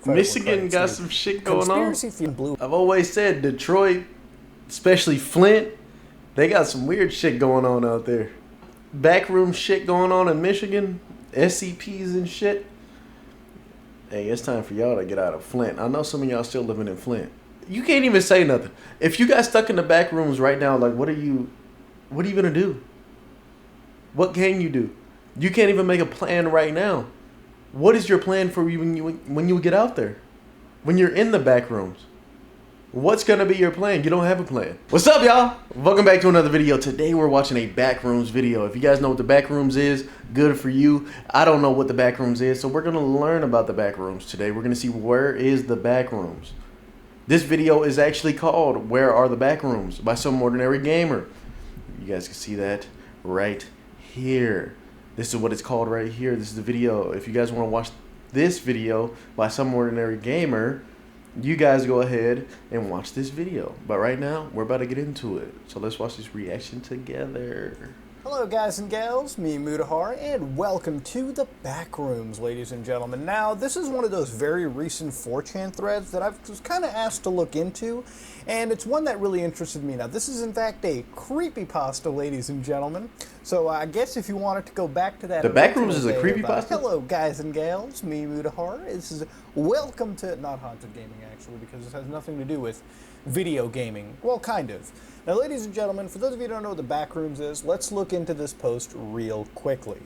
Michigan got some shit going on. Blue. I've always said Detroit, especially Flint, they got some weird shit going on out there. Backroom shit going on in Michigan, SCPs and shit. Hey, it's time for y'all to get out of Flint. I know some of y'all still living in Flint. You can't even say nothing. If you got stuck in the back rooms right now, like what are you gonna do? What can you do? You can't even make a plan right now. What is your plan for you when you get out there? When you're in the back rooms? What's gonna be your plan? You don't have a plan. What's up, y'all? Welcome back to another video. Today we're watching a backrooms video. If you guys know what the backrooms is, good for you. I don't know what the backrooms is, so we're gonna learn about the backrooms today. We're gonna see where is the backrooms. This video is actually called "Where Are the Backrooms" by Some Ordinary Gamer. You guys can see that right here. This is what it's called right here. This is the video. If you guys want to watch this video by Some Ordinary Gamer, you guys go ahead and watch this video. But right now, we're about to get into it. So let's watch this reaction together. Hello guys and gals, me Mutahar, and welcome to the Backrooms, ladies and gentlemen. Now, this is one of those very recent 4chan threads that I was kind of asked to look into, and it's one that really interested me. Now, this is in fact a creepypasta, ladies and gentlemen. So I guess if you wanted to go back to that... The Backrooms is a creepypasta? Hello guys and gals, me Mutahar. This is welcome to... not haunted gaming, actually, because this has nothing to do with video gaming. Well, kind of. Now, ladies and gentlemen, for those of you who don't know what the Backrooms is, let's look into this post real quickly.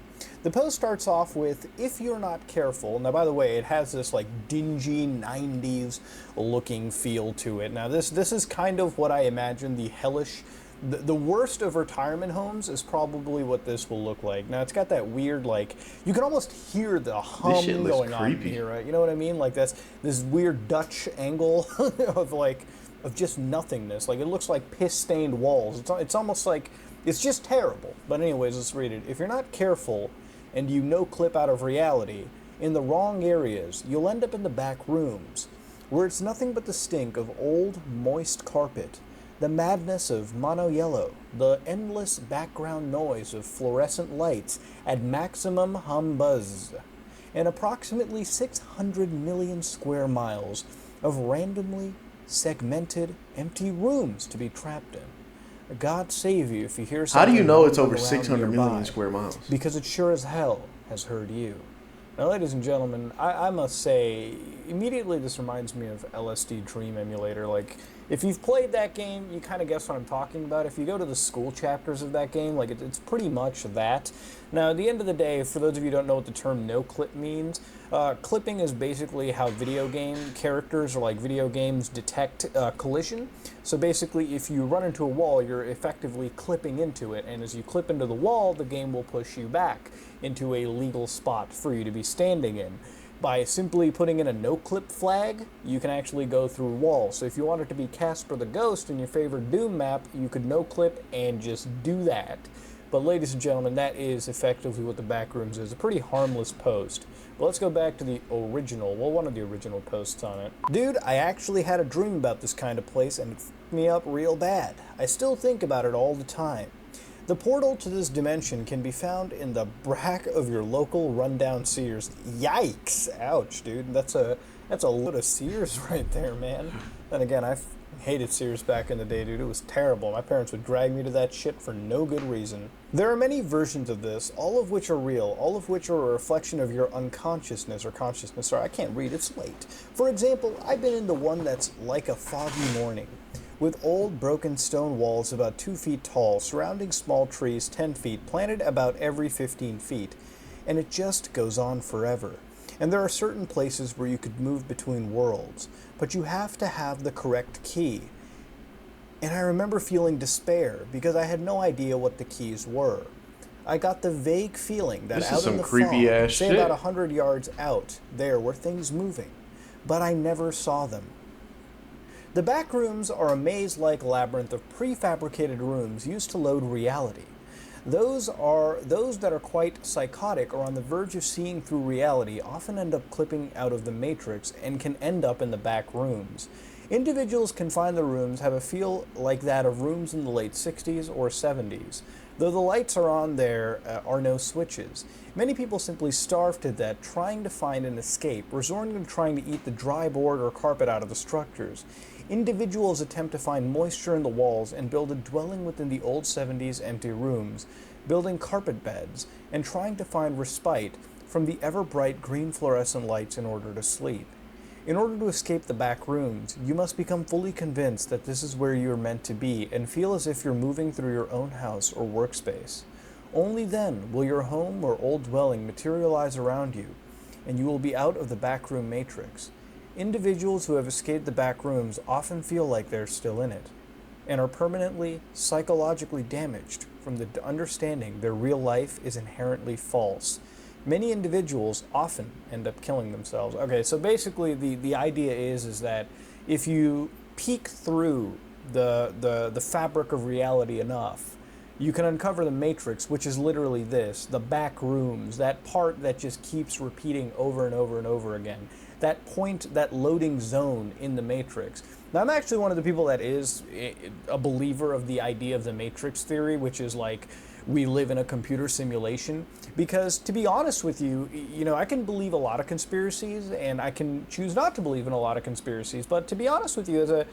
The post starts off with, if you're not careful. Now, by the way, it has this like dingy 90s looking feel to it. Now, this is kind of what I imagine the hellish, the worst of retirement homes is probably what this will look like. Now, it's got that weird, like, you can almost hear the hum going on here, right? You know what I mean? Like this weird Dutch angle of just nothingness. Like, it looks like piss-stained walls. It's almost like, it's just terrible. But anyways, let's read it. If you're not careful and you no-clip out of reality, in the wrong areas, you'll end up in the back rooms, where it's nothing but the stink of old, moist carpet, the madness of mono yellow, the endless background noise of fluorescent lights at maximum hum buzz, and approximately 600 million square miles of randomly segmented, empty rooms to be trapped in. God save you if you hear something. How do you know it's over 600 million square miles? Because it sure as hell has heard you. Now, ladies and gentlemen, I must say, immediately this reminds me of LSD Dream Emulator. Like, if you've played that game, you kind of guess what I'm talking about. If you go to the school chapters of that game, like, it's pretty much that. Now, at the end of the day, for those of you who don't know what the term no-clip means, clipping is basically how video game characters or, like, video games detect collision. So basically, if you run into a wall, you're effectively clipping into it, and as you clip into the wall, the game will push you back into a legal spot for you to be standing in. By simply putting in a no-clip flag, you can actually go through walls. So if you wanted to be Casper the Ghost in your favorite Doom map, you could no-clip and just do that. But ladies and gentlemen, that is effectively what the Backrooms is. A pretty harmless post. But let's go back to the original, well, one of the original posts on it. Dude, I actually had a dream about this kind of place and it f***ed me up real bad. I still think about it all the time. The portal to this dimension can be found in the back of your local rundown Sears. Yikes! Ouch, dude. That's a load of Sears right there, man. Then again, I hated Sears back in the day, dude. It was terrible. My parents would drag me to that shit for no good reason. There are many versions of this, all of which are real, all of which are a reflection of your unconsciousness or consciousness. Sorry, I can't read. It's late. For example, I've been in the one that's like a foggy morning, with old broken stone walls about 2 feet tall, surrounding small trees 10 feet, planted about every 15 feet, and it just goes on forever. And there are certain places where you could move between worlds, but you have to have the correct key. And I remember feeling despair because I had no idea what the keys were. I got the vague feeling that out in the fog, say about 100 yards out, there were things moving, but I never saw them. The Backrooms are a maze-like labyrinth of prefabricated rooms used to load reality. Those that are quite psychotic or on the verge of seeing through reality often end up clipping out of the Matrix and can end up in the back rooms. Individuals confined to the rooms have a feel like that of rooms in the late 60s or 70s. Though the lights are on, there are no switches. Many people simply starve to death trying to find an escape, resorting to trying to eat the dry board or carpet out of the structures. Individuals attempt to find moisture in the walls and build a dwelling within the old 70s empty rooms, building carpet beds, and trying to find respite from the ever-bright green fluorescent lights in order to sleep. In order to escape the back rooms, you must become fully convinced that this is where you are meant to be and feel as if you're moving through your own house or workspace. Only then will your home or old dwelling materialize around you, and you will be out of the backroom matrix. Individuals who have escaped the back rooms often feel like they're still in it, and are permanently, psychologically damaged from the understanding their real life is inherently false. Many individuals often end up killing themselves. Okay, so basically the idea is that if you peek through the fabric of reality enough, you can uncover the matrix, which is literally this, the back rooms, that part that just keeps repeating over and over and over again. That point, that loading zone in the matrix. Now, I'm actually one of the people that is a believer of the idea of the matrix theory, which is like, we live in a computer simulation, because to be honest with you, I can believe a lot of conspiracies and I can choose not to believe in a lot of conspiracies, but to be honest with you,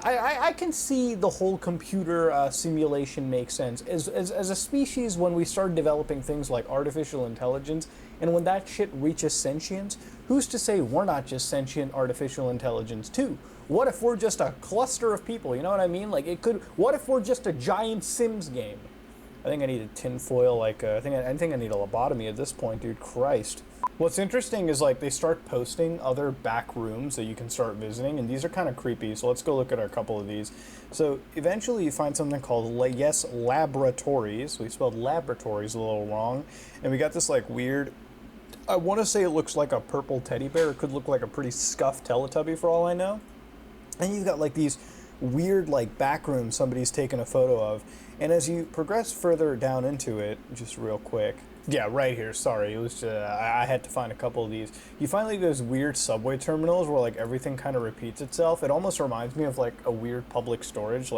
I can see the whole computer simulation make sense. As a species, when we start developing things like artificial intelligence, and when that shit reaches sentience, who's to say we're not just sentient artificial intelligence too? What if we're just a cluster of people, you know what I mean? What if we're just a giant Sims game? I think I need a tinfoil, I think I need a lobotomy at this point, dude, Christ. What's interesting is they start posting other back rooms that you can start visiting, and these are kind of creepy, so let's go look at a couple of these. So eventually you find something called Laboratories. We spelled laboratories a little wrong, and we got this weird, I want to say it looks like a purple teddy bear. It could look like a pretty scuffed Teletubby for all I know. And you've got these weird back rooms somebody's taken a photo of. And as you progress further down into it, just real quick, yeah, right here, sorry, it was I had to find a couple of these. You find those weird subway terminals where everything kind of repeats itself. It almost reminds me of a weird public storage.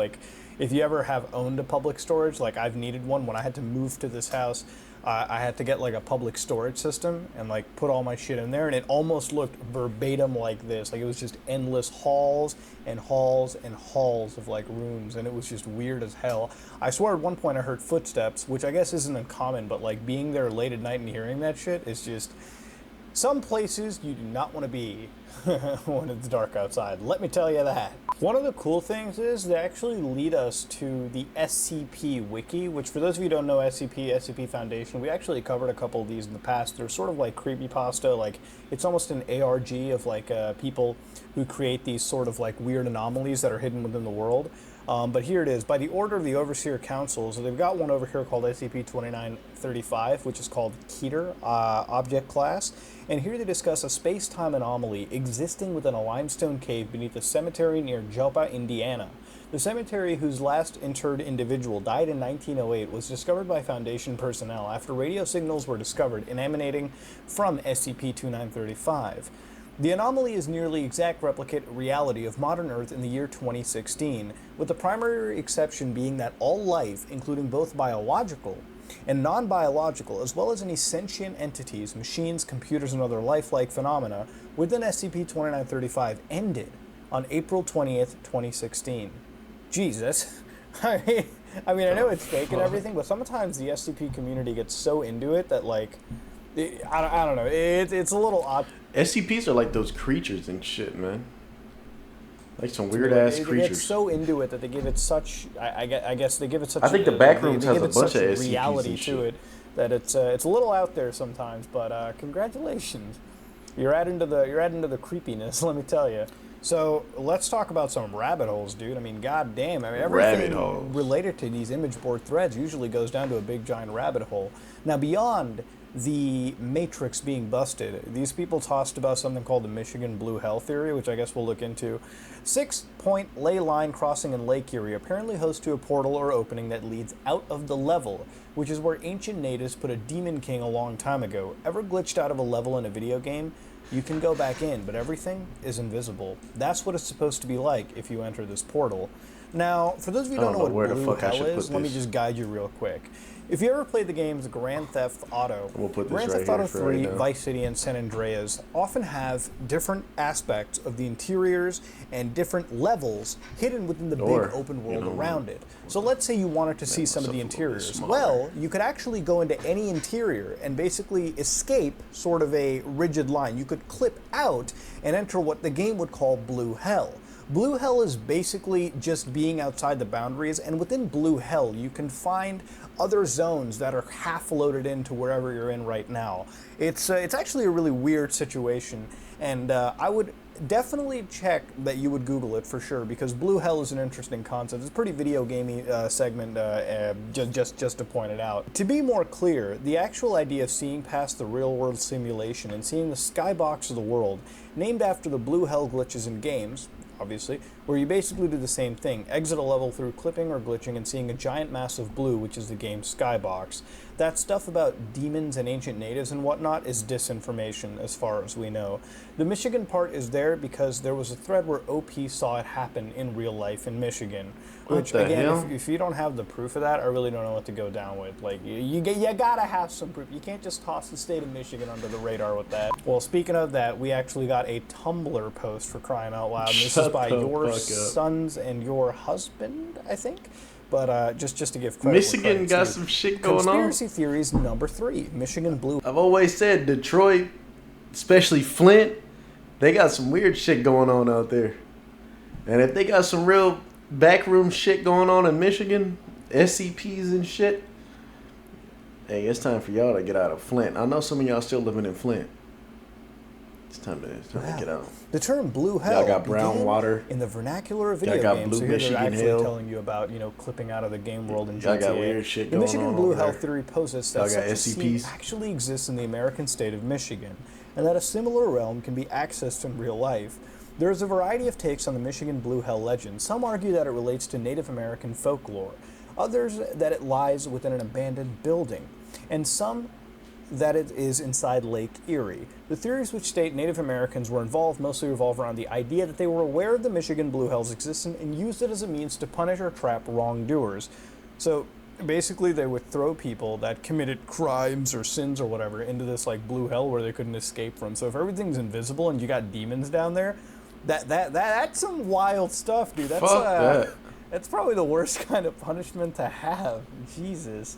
If you ever have owned a public storage, I've needed one when I had to move to this house. I had to get a public storage system and put all my shit in there, and it almost looked verbatim like this. It was just endless halls and halls and halls of rooms, and it was just weird as hell. I swear at one point I heard footsteps, which I guess isn't uncommon, but being there late at night and hearing that shit is just some places you do not want to be when it's dark outside. Let me tell you that. One of the cool things is they actually lead us to the SCP Wiki, which for those of you who don't know SCP Foundation, we actually covered a couple of these in the past. They're sort of like creepypasta, it's almost an ARG of people who create these sort of weird anomalies that are hidden within the world. But here it is. By the order of the Overseer Council, so they've got one over here called SCP-2935, which is called Keter Object Class. And here they discuss a space-time anomaly existing within a limestone cave beneath a cemetery near Joppa, Indiana. The cemetery, whose last interred individual died in 1908, was discovered by Foundation personnel after radio signals were discovered emanating from SCP-2935. The anomaly is nearly exact replicate reality of modern Earth in the year 2016, with the primary exception being that all life, including both biological and non-biological, as well as any sentient entities, machines, computers, and other lifelike phenomena within SCP-2935 ended on April 20th, 2016. Jesus. I mean, I know it's fake and everything, but sometimes the SCP community gets so into it that, I don't know, it's a little odd. SCPs are like those creatures and shit, man. Some weird ass creatures. They get so into it that they give it such. I guess they give it such. I think the Backrooms has a bunch of SCPs reality to it that it's a little out there sometimes. But congratulations, you're adding to the creepiness. Let me tell you. So let's talk about some rabbit holes, dude. I mean, goddamn. I mean, everything related to these image board threads usually goes down to a big giant rabbit hole. Now, beyond the Matrix being busted, these people tossed about something called the Michigan Blue Hell Theory, which I guess we'll look into. 6-point ley line crossing in Lake Erie apparently hosts to a portal or opening that leads out of the level, which is where ancient natives put a demon king a long time ago. Ever glitched out of a level in a video game? You can go back in, but everything is invisible. That's what it's supposed to be like if you enter this portal. Now, for those of you who I don't don't know know where what the Blue fuck I Hell should is, put let me this. just guide you real quick. If you ever played the games Grand Theft Auto, We'll put this Grand right Theft here Auto for 3, right now. Vice City, and San Andreas often have different aspects of the interiors and different levels hidden within the Or, big open world you know, around it. So let's say you wanted to see some of the myself a little bit interiors. smaller. Well, you could actually go into any interior and basically escape sort of a rigid line. You could clip out and enter what the game would call Blue Hell. Blue Hell is basically just being outside the boundaries, and within Blue Hell you can find other zones that are half loaded into wherever you're in right now. It's actually a really weird situation, and I would definitely check that you would Google it for sure, because Blue Hell is an interesting concept. It's a pretty video gamey segment, just to point it out. To be more clear, the actual idea of seeing past the real world simulation and seeing the skybox of the world, named after the Blue Hell glitches in games, obviously, where you basically do the same thing. Exit a level through clipping or glitching and seeing a giant mass of blue, which is the game's skybox. That stuff about demons and ancient natives and whatnot is disinformation, as far as we know. The Michigan part is there because there was a thread where OP saw it happen in real life in Michigan. Which, What the again, hell? if you don't have the proof of that, I really don't know what to go down with. Like, you gotta have some proof. You can't just toss the state of Michigan under the radar with that. Well, speaking of that, we actually got a Tumblr post for crying out loud. And this is Shut by the your fuck up. sons and your husband, I think. But just to give credit, where Michigan credit's got due. some shit going on. Conspiracy theories number 3: Michigan Blue. I've always said Detroit, especially Flint, they got some weird shit going on out there. And if they got some real backroom shit going on in Michigan, SCPs and shit, hey, it's time for y'all to get out of Flint. I know some of y'all still living in Flint. It's time to get out. The term Blue Hell Y'all got brown began water. in the vernacular of video Y'all got games. blue So here they're Michigan actually Hell. telling you about, clipping out of the game world in GTA. Y'all got weird shit The going Michigan on Blue over Hell there. theory posits that Y'all such got a scene SCPs. actually exists in the American state of Michigan, and that a similar realm can be accessed in real life. There is a variety of takes on the Michigan Blue Hell legend. Some argue that it relates to Native American folklore, others that it lies within an abandoned building, and some that it is inside Lake Erie. The theories which state Native Americans were involved mostly revolve around the idea that they were aware of the Michigan Blue Hell's existence and used it as a means to punish or trap wrongdoers. So basically they would throw people that committed crimes or sins or whatever into this like blue hell where they couldn't escape from. So if everything's invisible and you got demons down there, that's some wild stuff, dude. That's Fuck that. That's probably the worst kind of punishment to have. Jesus.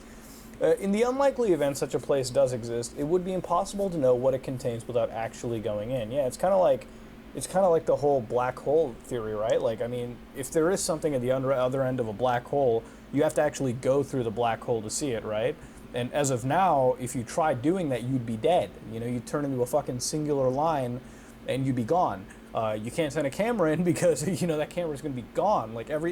In the unlikely event such a place does exist, it would be impossible to know what it contains without actually going in. Yeah, it's kind of like the whole black hole theory, right? Like, I mean, if there is something at the other end of a black hole, you have to actually go through the black hole to see it, right? And as of now, if you tried doing that, you'd be dead. You'd turn into a fucking singular line, and you'd be gone. You can't send a camera in because that camera's going to be gone. Like it'll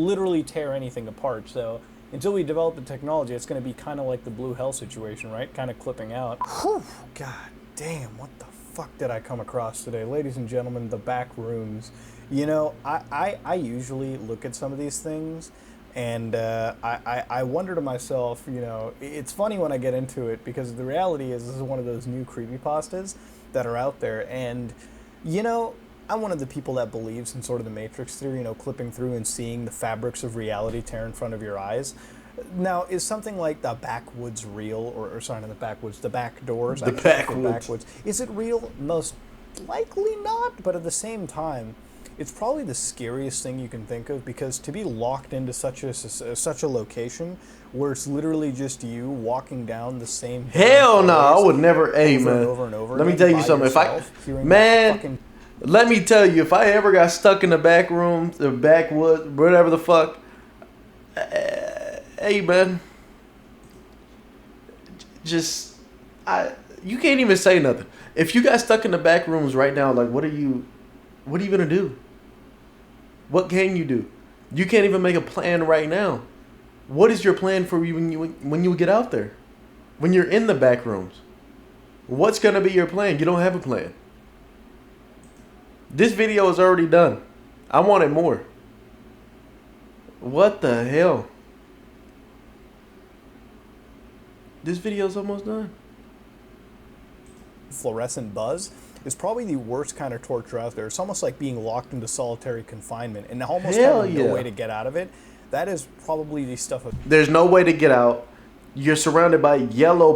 literally tear anything apart. So until we develop the technology, it's going to be kind of like the Blue Hell situation, right? Kind of clipping out. Whew, God damn, what the fuck did I come across today? Ladies and gentlemen, the Backrooms. I usually look at some of these things, and I wonder to myself, it's funny when I get into it, because the reality is this is one of those new creepypastas that are out there, and I'm one of the people that believes in sort of the Matrix theory, clipping through and seeing the fabrics of reality tear in front of your eyes. Now, is something like the backwoods real, or sorry, not the backwoods, the back doors? The backwoods. Is it real? Most likely not, but at the same time, it's probably the scariest thing you can think of, because to be locked into such a location where it's literally just you walking down the same Hell no, I would never. Hey over man, and over and over let me again tell you by something. yourself, hearing that Man, fucking- let me tell you, if I ever got stuck in the back room, the backwood, whatever the fuck, hey man, you can't even say nothing. If you got stuck in the back rooms right now, like what are you gonna do? What can you do? You can't even make a plan right now. What is your plan for you when you get out there? When you're in the back rooms? What's gonna be your plan? You don't have a plan. This video is already done. I wanted more. What the hell? This video's almost done. fluorescent buzz. is probably the worst kind of torture out there. It's almost like being locked into solitary confinement and almost Hell having yeah. no way to get out of it. That is probably the stuff of. There's no way to get out. You're surrounded by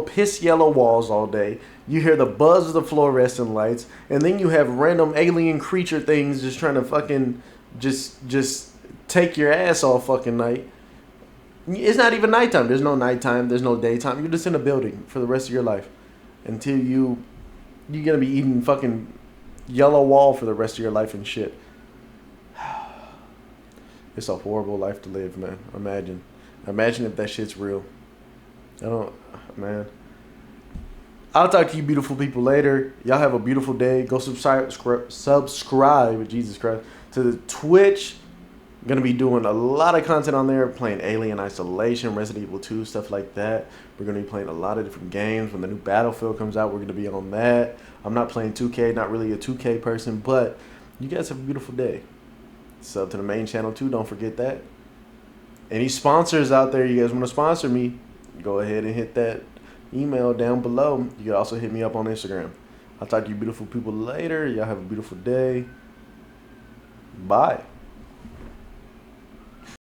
piss yellow walls all day. You hear the buzz of the fluorescent lights, and then you have random alien creature things just trying to fucking just take your ass all fucking night. It's not even nighttime. There's no nighttime. There's no daytime. You're just in a building for the rest of your life until you're gonna be eating fucking yellow wall for the rest of your life and shit. It's a horrible life to live, man. Imagine if that shit's real. Man. I'll talk to you beautiful people later. Y'all have a beautiful day. Go subscribe, Jesus Christ, to the Twitch. I'm going to be doing a lot of content on there, playing Alien Isolation, Resident Evil 2, stuff like that. We're going to be playing a lot of different games. When the new Battlefield comes out, we're going to be on that. I'm not playing 2K, not really a 2K person, but you guys have a beautiful day. Sub to the main channel too, don't forget that. Any sponsors out there, you guys want to sponsor me, go ahead and hit that email down below. You can also hit me up on Instagram. I'll talk to you beautiful people later. Y'all have a beautiful day. Bye.